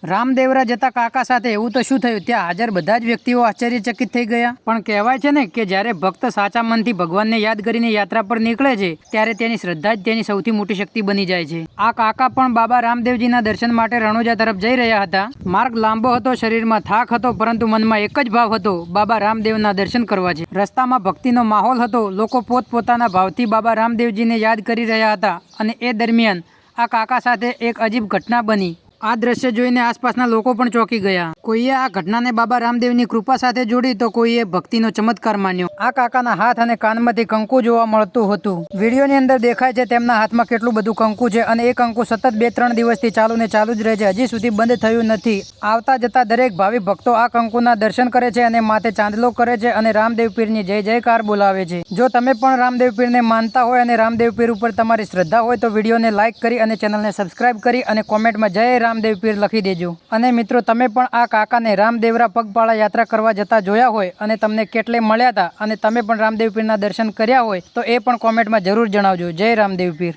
રામદેવરા જતા કાકા સાથે એવું તો શું થયું? ત્યાં હાજર બધા જ વ્યક્તિઓ આશ્ચર્યચકિત થઈ ગયા. પણ કહેવાય છે ને કે જ્યારે ભક્ત સાચા મનથી ભગવાનને યાદ કરીને યાત્રા પર નીકળે છે ત્યારે તેની શ્રદ્ધા જ તેની સૌથી મોટી શક્તિ બની જાય છે. આ કાકા પણ બાબા રામદેવજીના દર્શન માટે રણુજા તરફ જઈ રહ્યા હતા. માર્ગ લાંબો હતો, શરીરમાં થાક હતો, પરંતુ મનમાં એક જ ભાવ હતો, બાબા રામદેવના દર્શન કરવા છે. રસ્તામાં ભક્તિનો માહોલ હતો. લોકો પોતપોતાના ભાવથી બાબા રામદેવજીને યાદ કરી રહ્યા હતા અને એ દરમિયાન આ કાકા સાથે એક અજીબ ઘટના બની. આ દ્રશ્ય જોઈને આસપાસના લોકો પણ ચોંકી ગયા. કોઈએ આ ઘટનાને બાબા રામદેવની કૃપા સાથે જોડી તો કોઈએ ભક્તિનો ચમત્કાર માન્યો. આ કાકાના હાથ અને કાનમાંથી કંકુ જોવા મળતું હતું. વિડીયોની અંદર દેખાય છે તેમના હાથમાં કેટલું બધું કંકુ છે અને એ કંકુ સતત 2-3 દિવસથી ચાલુ જ રહે છે. હજી સુધી બંધ થયું નથી. આવતા જતા દરેક ભાવિ ભક્તો આ કંકુના દર્શન કરે છે અને માથે ચાંદલો કરે છે અને રામદેવ પીરની જય જયકાર બોલાવે છે. જો તમે પણ રામદેવ પીરને માનતા હોય અને રામદેવ પીર ઉપર તમારી શ્રદ્ધા હોય તો વિડીયોને લાઇક કરી અને ચેનલને સબસ્ક્રાઇબ કરી અને કોમેન્ટમાં જય રામદેવ પીર લખી દેજો. અને મિત્રો, તમે પણ આ કાકાને રામદેવરા પગપાળા યાત્રા કરવા જતા જોયા હોય અને તમને કેટલે મળ્યા હતા અને તમે પણ રામદેવ પીરના દર્શન કર્યા હોય તો એ પણ કોમેન્ટમાં જરૂર જણાવજો. જય રામદેવ પીર.